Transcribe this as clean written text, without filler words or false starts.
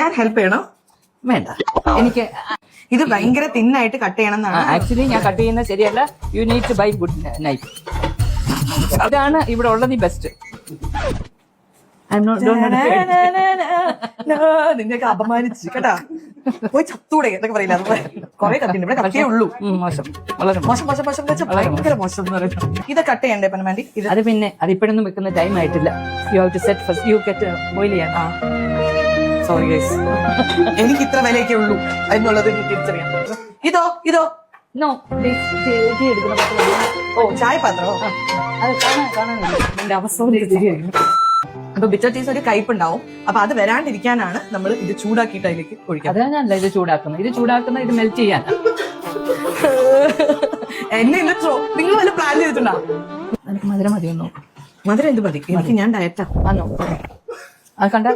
ഞാൻ ഹെൽപ്പ് ചെയ്യണോ? വേണ്ട, എനിക്ക് ഇത് ഭയങ്കര തിന്നായിട്ട് കട്ട് ചെയ്യണം എന്നാണ്. ആക്ച്വലി ഞാൻ കട്ട് ചെയ്യുന്നത് ശരിയല്ല. You need to bye good knife. അതാണ് ഇവിടെ ഉള്ളത് ബെസ്റ്റ്. നിന്നെയൊക്കെ അപമാനിച്ച് കേട്ടാ. പോയി ചത്തൂടെ എന്നൊക്കെ പറയില്ല. കൊറേ കത്തിണ്ട് ഇവിടെ, കത്തിയേ ഉള്ളൂ. മോശം, വളരെ മോശം മോശം മോശം എന്ന് വെച്ചാൽ ഭയങ്കര മോശം എന്ന് പറയുന്നത്. ഇത് കട്ട് ചെയ്യണ്ടേ പനമാൻഡി? ഇത് അത് പിന്നെ അതിപ്പോഴൊന്നും വെക്കുന്ന ടൈം ആയിട്ടില്ല. You have to set first. You get boil ചെയ്യാൻ. സോറി ഗൈസ്, എനിക്ക് ഇത്ര വിലയൊക്കെ ഉള്ളൂ എന്നുള്ളത് എനിക്ക് തിരിച്ചറിയാം. ഇതോ ഇതോ നോ, ടീ എടുക്കുന്ന പാത്രം. ഓ ചായ പാത്രമോ? അത് കാണാനില്ല. എന്റെ അവസ്ഥ. അപ്പൊ ബിറ്റർ ടീസ് ഒരു കയ്പുണ്ടാവും. അപ്പൊ അത് വരാണ്ടിരിക്കാനാണ് നമ്മൾ ഇത് ചൂടാക്കിയിട്ട് അതിലേക്ക് ഒഴിക്കുക. അതാണല്ല ഇത് ചൂടാക്കുന്നത്. ഇത് മെൽറ്റ് ചെയ്യാൻ. എന്നെ ഇല്ലോ, നിങ്ങൾ വല്ല പ്ലാൻ ചെയ്തിട്ടുണ്ടോ? എനിക്ക് മധുരം മതിയൊന്നോ? മധുരം എന്ത് മതി? എനിക്ക് ഞാൻ ഡയറ്റാ. ആണോ? അത് കണ്ടാ